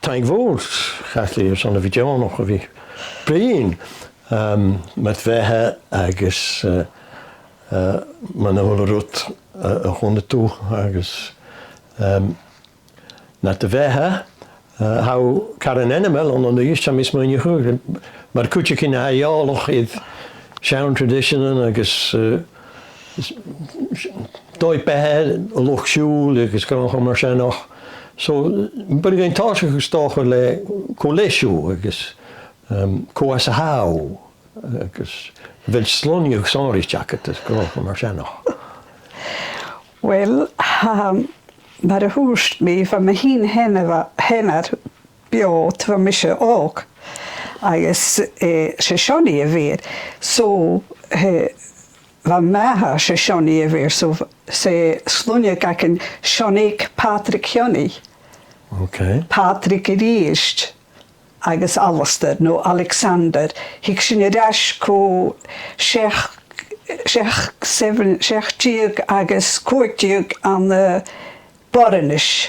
Thank God, Cathie, son of John noch wie Brian. Met wij agus man hol rot honde toe agus net de wij how Karen animal on the is mis man je goed. Maar kutje kin ha ja nog it sound tradition agus doi pe loch school agus kan nog maar zijn nog. So, but again, tasche gestochen le collegio, agus coas hau, agus wel slonje sorry jacket, das geloof maar zijn nog. Well, maar de hoest me van me henner biot van misje ook, agus se shoni weer, so van mij se shoni weer, so se slonje kaken shonik Patrick Jonny. Okay. Patrick Riest, agus Alistair, no Alexander. Ik zie rasch ko Sheikh Tjug agus Koortjug aan de Bornish,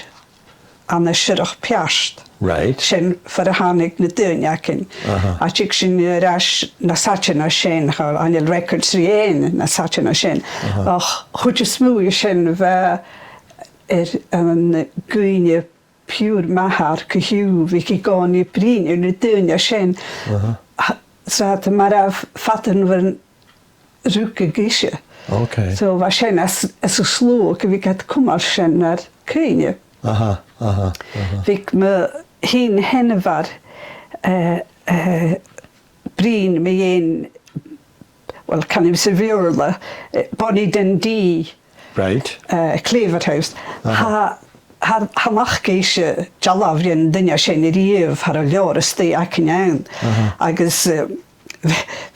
aan de Shirach Piast. Right. Shen voor de hanik na dunjakin. Als ik zie rasch na satje shen, aan je records rien na satje shen. Ach, goed smoe shen we een goeie pure mahar gehuw wie gaan je brin in de dunja shen. Zaten maar af vatten we ruke gisje. Okay. So was shen as sloeg wie het kom als shen naar kunje. Wik me heen var brin me een wel kan ik serveren Bonnie Dundee. Right. Kleverhuis. Ha mag geisje jalavrian dinja sheniriev har a ljóra stei akinjan. Agus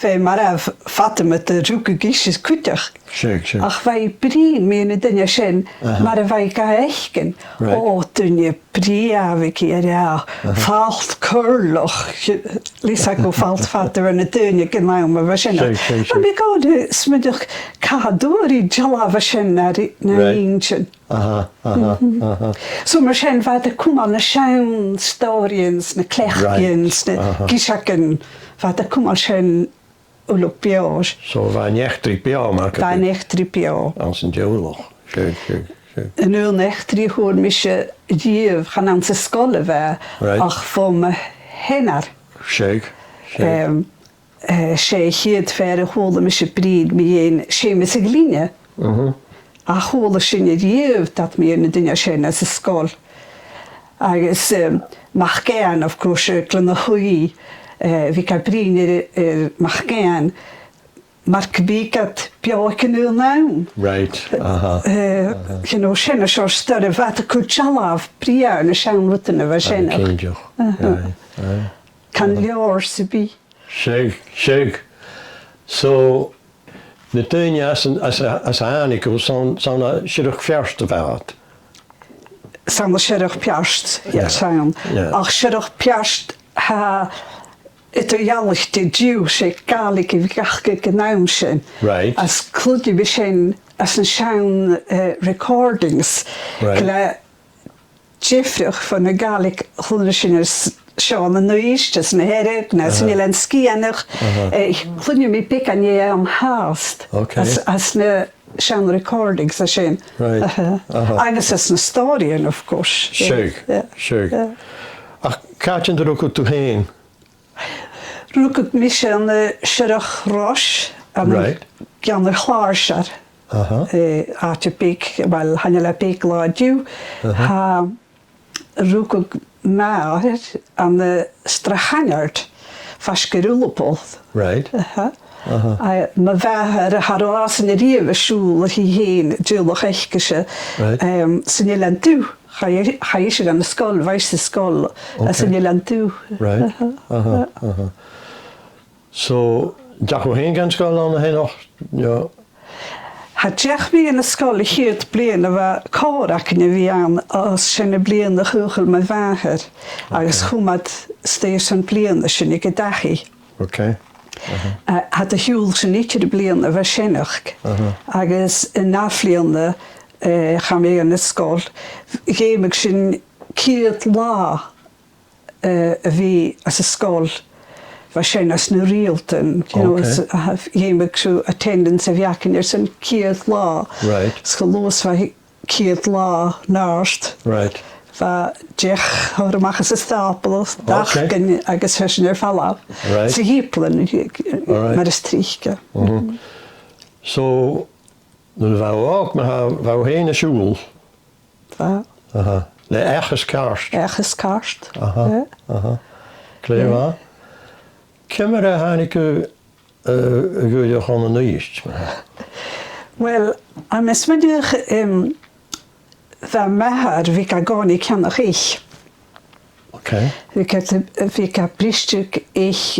wij maar af vatten met de ruke gisjes kuttig. Sure. Ach wij brin me dinja shen, maar wij ga eichen. Oh, dunje bria we keer ja. Valt kurloch. Lisa go valt vatten en dunje genau maar we shen. Maar we gaan de smiddag kadori jalava shen naar eentje. So maar shen wat de kom aan de shen stories, de klechtjes, de gishaken. Wat de kom al shen ulopioos. So van echt 3 jaar maken. Van echt 3 jaar. Als een jolo. Sure. En nu echt 3 hoor misje die gaan aan de scholen we. Ach van me henner. Sure. She hield verder hoorde misje breed me een chemische gline. Ach hoorde shen die dat me in de shen as a school. Agus mag gern of course kleine hui. Vi kan bringa marken markbikat björken ur naum. Right. You know, känner så större vad kultjalav priärna känner vad känner. Kan ljöra sig bi. Shake. So de tunja as Aniko såna kyrk första vart. Såna kyrk pjast, ja sägen. Ach kyrk pjast ha het jallig te Jew se kalik vikake genaumschen. Right. As kludje beschen as een sound recordings. Kla Jeffrey van de galik hunderschiners Sean en Noistes en Herek en Snilenski en ik kludje me pik aan je am haast. As ne sound recordings as zijn. Right. Eines as een story of course. Sure. Ach, kaartje er ook toe heen. Roek ik mis aan de Shirach Rosh en Jan de Glaarscher. Aatje pik, wel hanjela pik laadju. Roek ik maar aan de Strachanjard vaske Rullepol. Right. Maar wij hadden als een nieuwe school hierheen, natuurlijk echt zijn toe. Ga je zich aan de school, wijze school, als een toe. Right. So, Jaco heen gaan school dan heen nog, ja. Had Jack me in de school hier te blijven, waar korakken we aan als zijn blijven de hugel met water. Als goed met steeds een blijven, zijn ik het dagje. Had de huwelijks niet te blijven, waarschijnlijk. Als een afvliegende gaan we in de school. Geef ik zijn keert la bhí as a scóil bha sin as na rialtan, dhéimeh sú attendance a bheacinn san ciad lá. Right. Sco lós bha ciad lá nást. Right. Bha deich amachchas a stápal dachgan agus fesin fallab. Right. Sa híplan mar is trícha. So, nu bhá héine siúil. Bha. Le echas carst. Echas carst. Cléimh Cimar a tháinig go gúide chun an níist? Well, am is myndych bha mehar bhí a gáinnig ceannach ich. Okay. Bhí a bristúg ich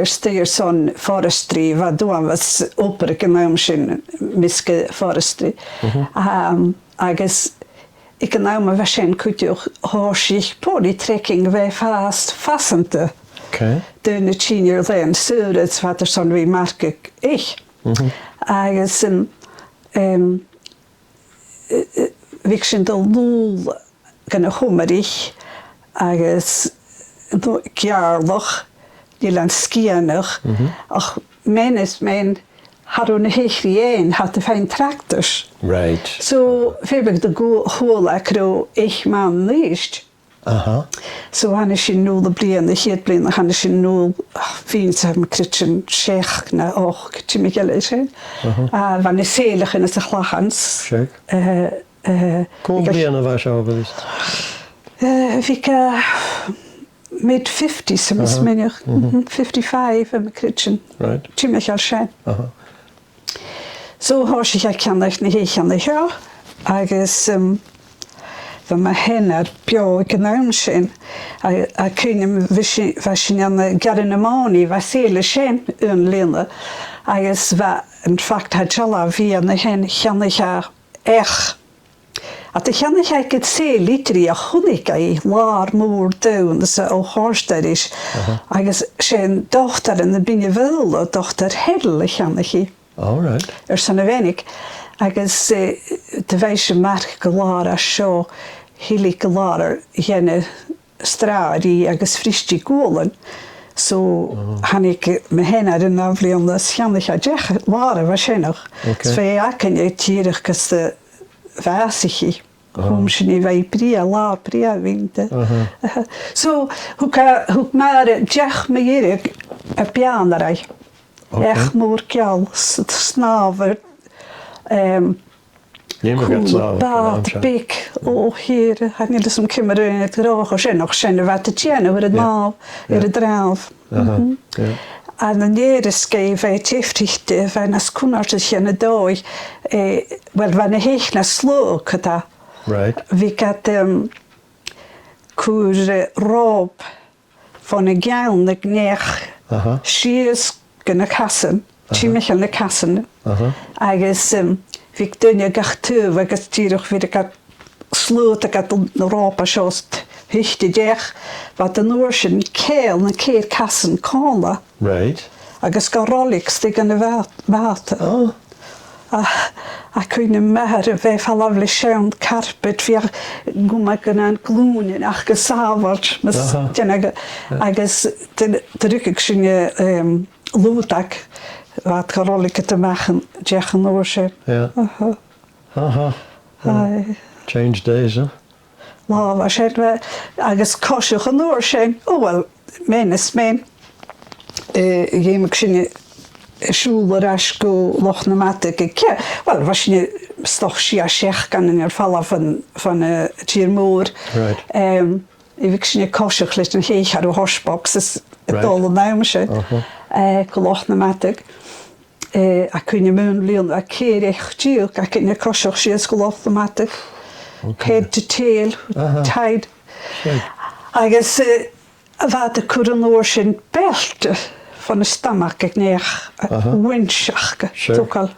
steir son forestry, bha dúam was opera gnáim sin miske forestry. Agus ik náim a bheit sin cúteoch háisich póí trekking bheith fasanta. Okay. Dúna tíir lein súrad wat son bhí marca ich. Agus bhí sin do lúl gan a chumarich agus cearlach ní le scianach ach menis mein harú na héchrí hat a féin tractors. Right. So fébeh de hóla crú ich man níist. So hanna sin núl a blian, a héad blian a hanna sin núl fín sa ma critsin seach na och tí mi geile sin. Van is séalach in a chlachans. Check. Cóm blian a bheit seo bhist? Bhí mid-50s sa mis minich, 55 a ma critsin. Right. Tí mi geil sin. So hás ich a ceannach na héchanna seo, agus bha ma hennar bio ag náim sin a cúnim bheit sin anna garan amáni bheit séle sin ún léna agus bheit in fact ha jala bhí anna hen cheannacha ech. A de cheannacha ag sé litrí a chunig a lár mór daun ó hásteris agus sin dochtar in na binne bhil dochtar hedal a cheannachi. All right. Sanna bhénig agus de bheith sem marc go lár a seo hílí go lár dhéine stráí agus fristí gólan. So hannig me hennar in aflíon na cheannach a deach lár a bheit sinach. Sfé acin é tíirech gus de bheasichi. Húm sin í bheith bria lá bria vinte. So húg mar deach me dhéireg a beanarai. Ech mór ceall snáver. Bad, big, hier, had niet eens om kinderen in het roog of nog zijn wat te tjenen over het maal, over het draaf. En dan jere schreef hij tiftigte van als koenartjes in het dooi, wel wanneer heeg naar slook dat. Right. Wie had koer roop van een geil de knecht, schiers kunnen kassen, chimisch in de kassen, agus Bhí duine gachtú agus tíirech bhí a slút a na rápa seost hichte deich wat an uair sin céal na céad casan cála. Right. Agus go rolig stig an na bhata. A cúine mehar a bheith fallaf le sean carpet bhí guma gan an glúnin ach go sábhart agus drukig sin lútach wat gerolige te maken, zeggen oorzaak. Ja. Change days, hè? Maar was het wel, als kostje gaan oorzaak. Oh wel, mijn is mijn. Je moet zien, schuldersco nog naar mate kijken. Wel, was je toch schijf kan in ieder geval van het hiermoor. Right. Ik zie kostje gelijk een heeg de horsebox is het dolle naamje. Kolach naar mate. A cúine mún líon a céirech díoch a cinne cosach síos go automatic. Head to tail, tide. Agus bheit a cur an uair sin belte van a stamach ag neach winseachcha. Tócail.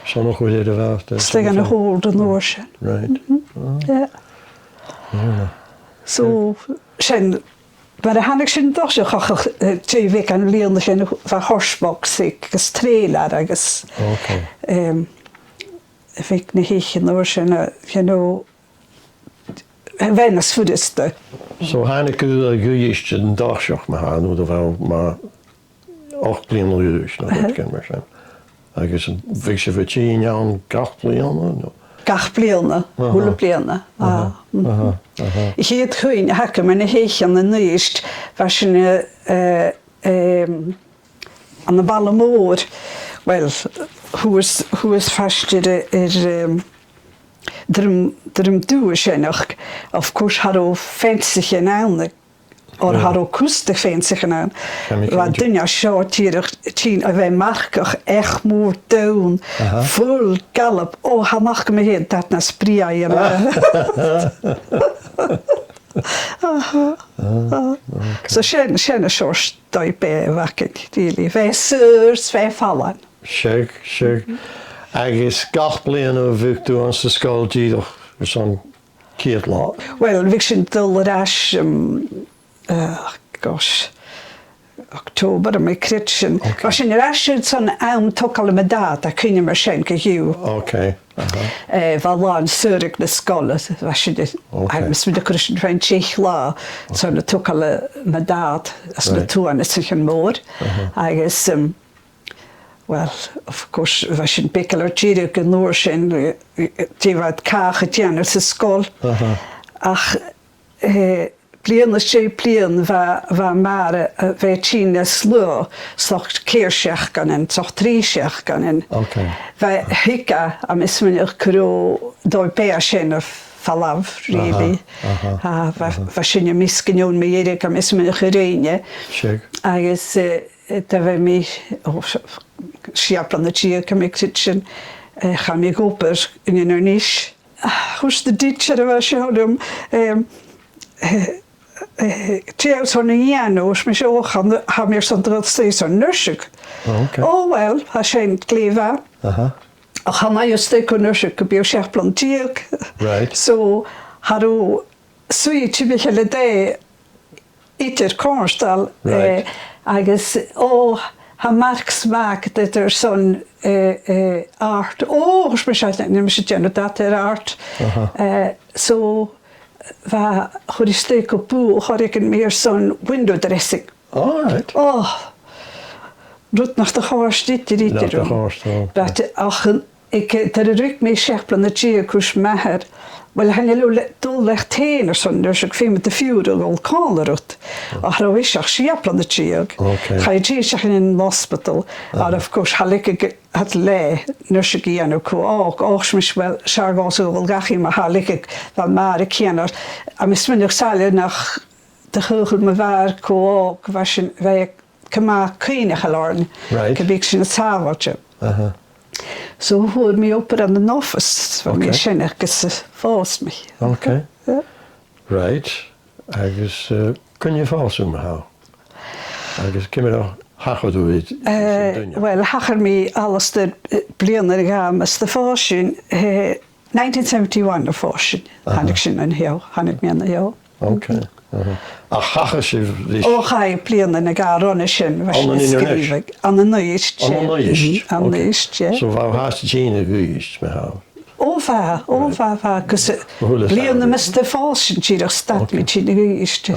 So noch go héad a bhafta. Stig an a hód an uair sin. Right. So sin maar hannig sin doche gach 2 weken an líon sin van horsebox sig gus trélar agus. Fik na héchen oor sin Venus fudiste. So hánig a gúist an dáiseach me há nó a bhil má 8 blian úis nó cin mar sin. Agus bhí sé bhtíí an gach blianana nó. Gach bliana, húla bliana. I héad chuin hacha me na héich an na nuist bheit sin an na balla mór, well, huas feistir drum dúa sinach, of course haró féintsich in ána, or haró cústa féintsich in ána. Wa duine seo tí a bheith marcach ech mór daun, full gallop, ha marca me héad dat na spria i So sin a seost dói be vacin, díli. Bheith súrs, bheith fallan. Sure. Agus gach blian ó bhuachtú an sa scáil díadach ar son céad lá. Well, bhí sin dul arás, gosh, October am I crit sin. Wa sin arás son am tocal am dad a cynne mar sin go hiú. Okay. Val láin Zurich na scola, wa sin mis mynd a cwrs yn rhaid teich lá, so na tocal am dad as na tuan is yn môr. Agus, well, of course, wa sin bekel ar tíri go nóir sin, tífad cach a tíanar sa scol. Ach, blian sé blian bheit mar a bheith tína slú socht céirseach ganin, socht tríseach ganin. Bheit hica a mis mynd cyró dói bea sin a fallaf, really. Bheit sin a misgynniwn mi eirig a mis mynd chyreine. Agus da bheith mi siaplan y tír cam i critsin cham i goper yn un o'r nish. Hwrs dy ditcher a bheith siolwm Tjeu son een janus, maar zo gaan we zo'n druk steeds zo'n nursig. Oh wel, als je het kleva. Gaan wij je steken nursig, heb je zelf plantiek. Zo hadden zoiets beetje lede iter konstal. Agus han marks maakt dat er zo'n art. Speciaal neem je het dat er art. Zo. Wa choristeek op boel, had ik een meer zo'n window dressing. Alright. Doet nog de gaas dit erom. Dat ik de ruk mee schepelen dat je kus meher. Wel han je dol legt heen of zo'n, dus ik vind met de vuur al kallerut. Ach, dan wist ik schepelen dat je. Ga je zeggen in een hospital. And of course, had ik het lei, dus ik hier ook ook wel sargal zo wel gachi, maar had ik wel maar ik kenner. En misschien nog zal nog de geugel me waar ook was je wij kema keine gelarn. Ik heb ik zijn savaltje. So hoor me op aan de office, van mij zijn ergens vast me. Okay. Right. Agus kun je vast om hou. Agus kim je hacher doe het. Wel hacher me alles de blianer gaan, maar de fashion 1971 de fashion. Han ik zien een heel, han ik me een heel. Okay. Hacher ze. Ga je blianer na gaan runne sin. Aan de neist. Aan de neist, ja. So wou haast Gene geweest me hou. Ova, kus blianer met de fashion die er staat met Gene geweest.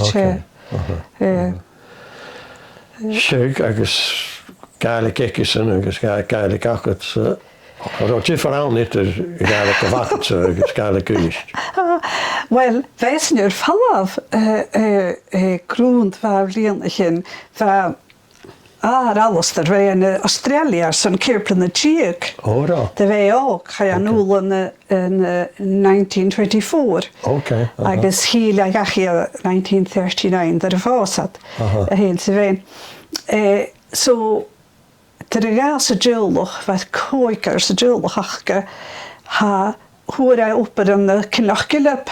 Sjuk, agus geile kekkesen, agus geile kakkets. Dat je vooral niet de geile wakkets, agus geile kust. Wel, wij zijn er vanaf grond waar lienchen, waar alles er wij in Australië zo'n keer de cheek. Dat wij ook, ga je nul in 1924. Agus hier ga je 1939 er was het. Heel te wijn. Zo de gaas jullig wat koikers jullig achke ha hoe hij op een knachkelep.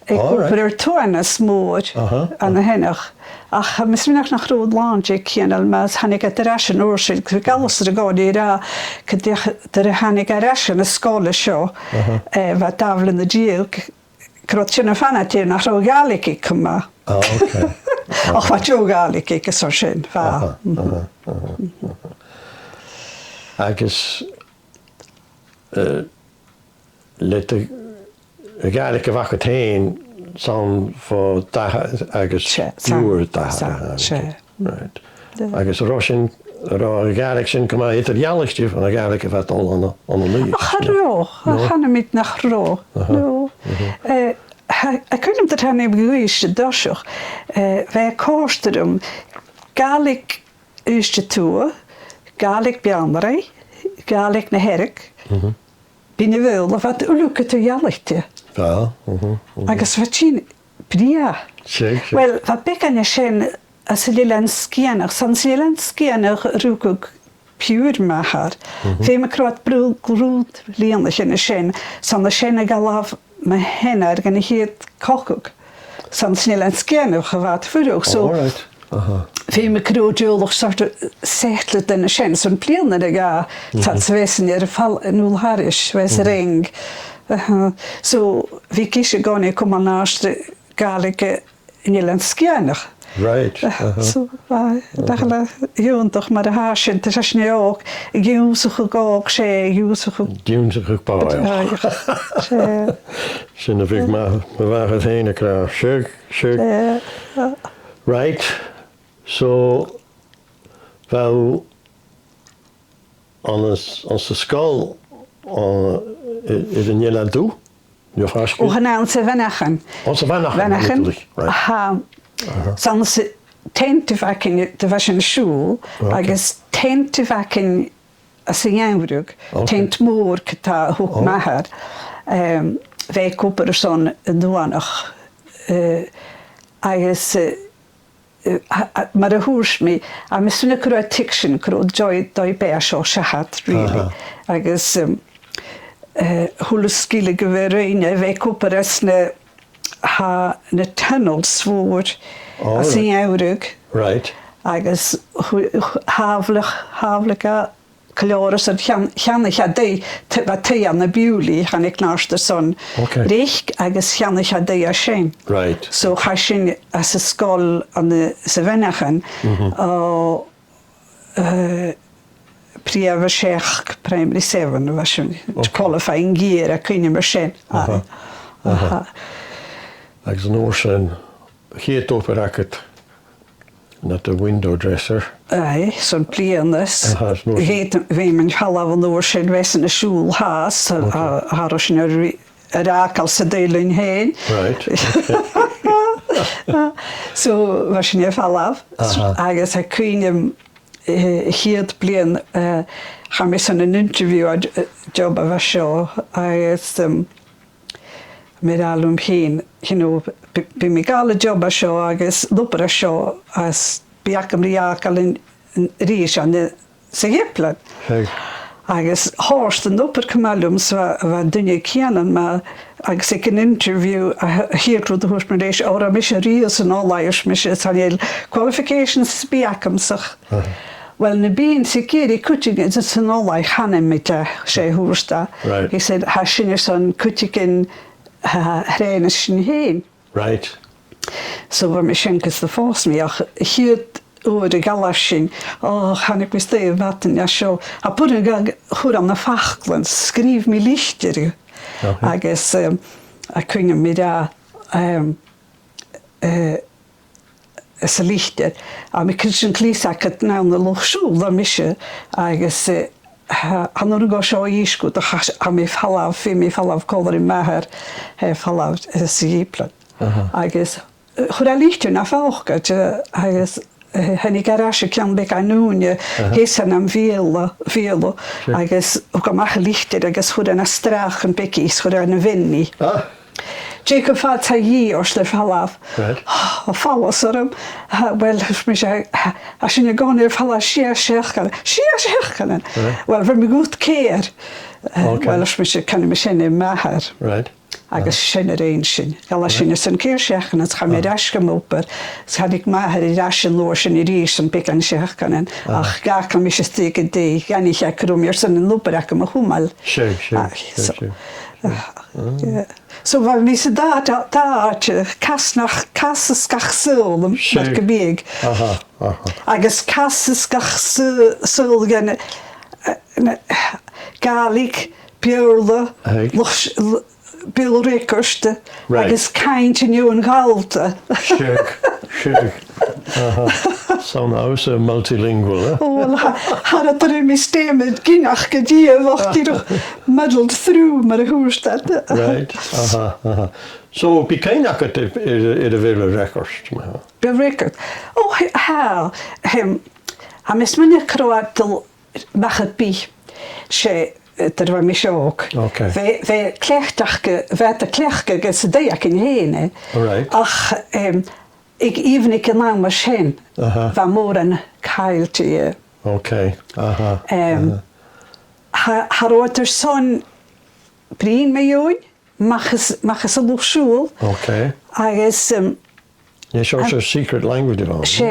Ik op er toernes moor aan de hennig. Ach, misschien nog naar groot landje kennen, maar han ik het ration oorschik. Ik alles er gaan die daar, der han ik ration een school show. Wat tafelen de geel. Krotje naar van het hier naar zo galik ik maar. Ach, wat zo galik ik is zo schön. Agus let de geilige wacht heen sound for agus pure right. Agus Russian gaelic sin come out the yallish and a gaelic of that all on the leaf. Harro, hanna mit nach ro. No. I couldn't that han ebuish doshach. Ve kosterum gaelic uste toe, gaelic bianrei, gaelic na herk. Bine wel of wat uluke te yallichte. Ja. Agus vatchin pria. Well, wat bekan shen as Zelenskianer, san Zelenskianer rukuk pure mahar. Ve me krat brul grut lianlich in shen, san de shen galav me henner gan heet kokuk. San Zelenskianer gewaat vroeg zo. Alright. Ve me krootjuldig soort zechtlet in shen, zo'n plierne de ga, dat zwesen er val nul harish, wes ring. So vi kishe gone komma naast galike Zelenskianer. Right. So, dagla joon toch maar de haasje, het is niet ook. Joezige ook, ze joezige. Joezige paai. Zijn ik maar waar het heen krijg. Sure. Right. So, wel ons de school is in Nederland toe. Je vraagt. Hoe gaan ze wenachen? Onze wenachen. Right. Soms tent vaak in de was een school, agus tent vaak in als een jongbrug, tent moor kta hoek mahar, wij kopen er zo'n doanig, agus maar de hoors me, a misschien kruid tiction, kruid joy doi beasho shahat really, agus hulskile gewerin, wij kopen er snel ha na tunnel swoord as een jongbrug. Right. Agus havlige klores en gaan ik hadden wat te aan de biuli gaan ik naast de zon. Rich agus gaan ik hadden ashen. Right. So hashin as a school aan de zevenachen. Priave sheikh primary 7 was een qualifying year. Kun je maar zien. Agus an oorsin héad op racket na de window dresser. Ai, zo'n plianus. Heet we men half an oorsin wees in de school haas. Har os een rakel se deilin heen. Right. So was je niet half. Agus hij kun hem head plian. Gaan we zo'n interview job was zo. Agus met alum heen, bij mijn gale job als zo, agus loper als zo, als biakam riakal in ries aan de segeplen. Agus horst en loper kamalum, wat dunje kennen, maar agus ik een interview hier tot de hoorspeldees, ora misje ries en allerlei misje het qualifications biakam zich. Well, na bíon sa géirí cúteigh is san ólaigh chanim mit sé thuúrsta. He said, ha sin san cúteigh hréine sin héin. Right. So war me sinkas de fós mi ach hiad oer de galas sin, han ik mis dé watten ja seo. A pur chuúr an na fachlan, skrif mi lichtere. Agus a kunne mi da sa lichter. A mi kun klísaket ná na lochsúl a mise agus han er go seo ísku a mi fallaf fi mi fallaf kolor i mahar fallaf sigiplan. Agus chur a lichter na fágat agus henni garage cean be a núne hésan am vélo agus go maach lichter agus chur an a strach an bekis chur an a vinni. Jacob fat ta yi os le fallaf. A fallas orm. Well, mis a sin gone falla sheachkan. Well, ver mi gut keer. Well, os mis kan mi sin mahar. Right. Agus sin ein sin. Gala sin is an keer sheachkan, het ga mi raskam oper. Had ik mahar I rashin loor sin I ries an pik an sheachkan. Ach, gakam mis steke dé. Gan ich krum mir sin an loperakam a humal. Sure. So waar we ze daar kasskach zullen met gebeeg. Agus kasskach zullen galig, purle, Bill Rickerste, Right. agus caint inniu an gáilta. Siúd. So now so multilingual, eh? Wel, har at er mi stemmet ginach gediewacht die muddled through mar a húrstad. Right. So became I could it a very records. Bill Rickert. Oh, ha, ha mis minne kroatel mag het bi. She der var mi sjok. Okay. Ve klechtachke, vet de klechke ges de ik in heen. Alright. Ach, ik even ik in lang machine. Va mor en kailtje. Okay. Har oter son brin me join. Mag es a luchschool. Okay. Agus Yeah, sure, it's a secret language of ours.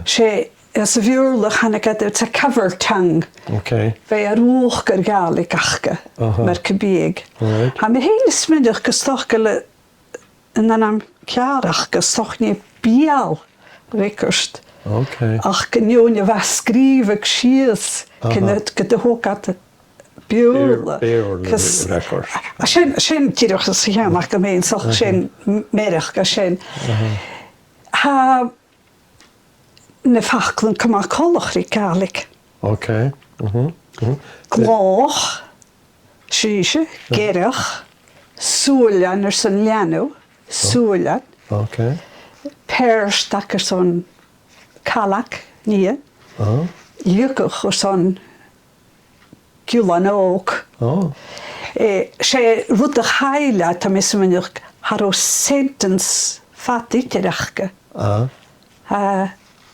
sé as a bhiúrlach hanna it's a cover tongue. Okay. Bhé a rúchgur gálaigh achcha mar cibíag. Right. Ha mé héile smideach go stocha le in am cearach go stochní bíal Rickerst. Okay. Ach gniúne bheith scríbh sios cinnet go de hógat biúla. Records. Sin tíireach sa cheamach go mén soch sin méireach go sin. Ha na fachlan cumach colachrí gálaigh. Okay. Glách, síise, geirech, súlan san leanú, súlan, Okay. péirsteach san calach ní, dúcach san giúlan óg. Oh. Sé rud a chaile tá mis minach har sentence fatiteachcha.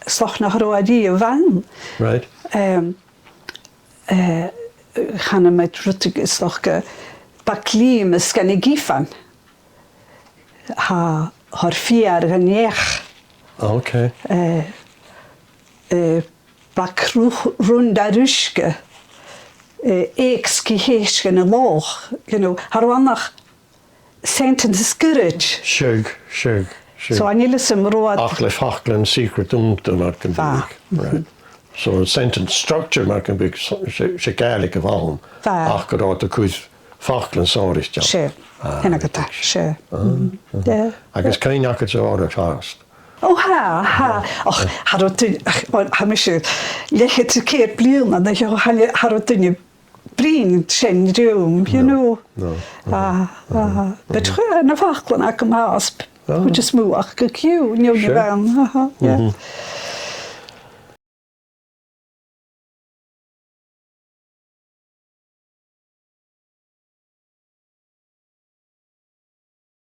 Sloch nach roadí a bhain. Right. Channa met rutig is nog bakliem is gan ik gifan. Haar 4 gan nech. Okay. Bak runda ruske. Ekski heesken en loog. You know, haar wanneer sentence courage. Shug. So anile sem road. Achlef Hachlan secret that can be. Right. So a sentence structure can be shikalik of all. Achgarot the kus Fachlan sorry. She. Henna gata. She. I guess kein jacket so order fast. Oh ha. Och, ha misje leg het keer bliel na dat je harot in brin sen room, you know. No. Bet na Fachlan ak haas. Which is moe ach gekju, nieuw van. Ja.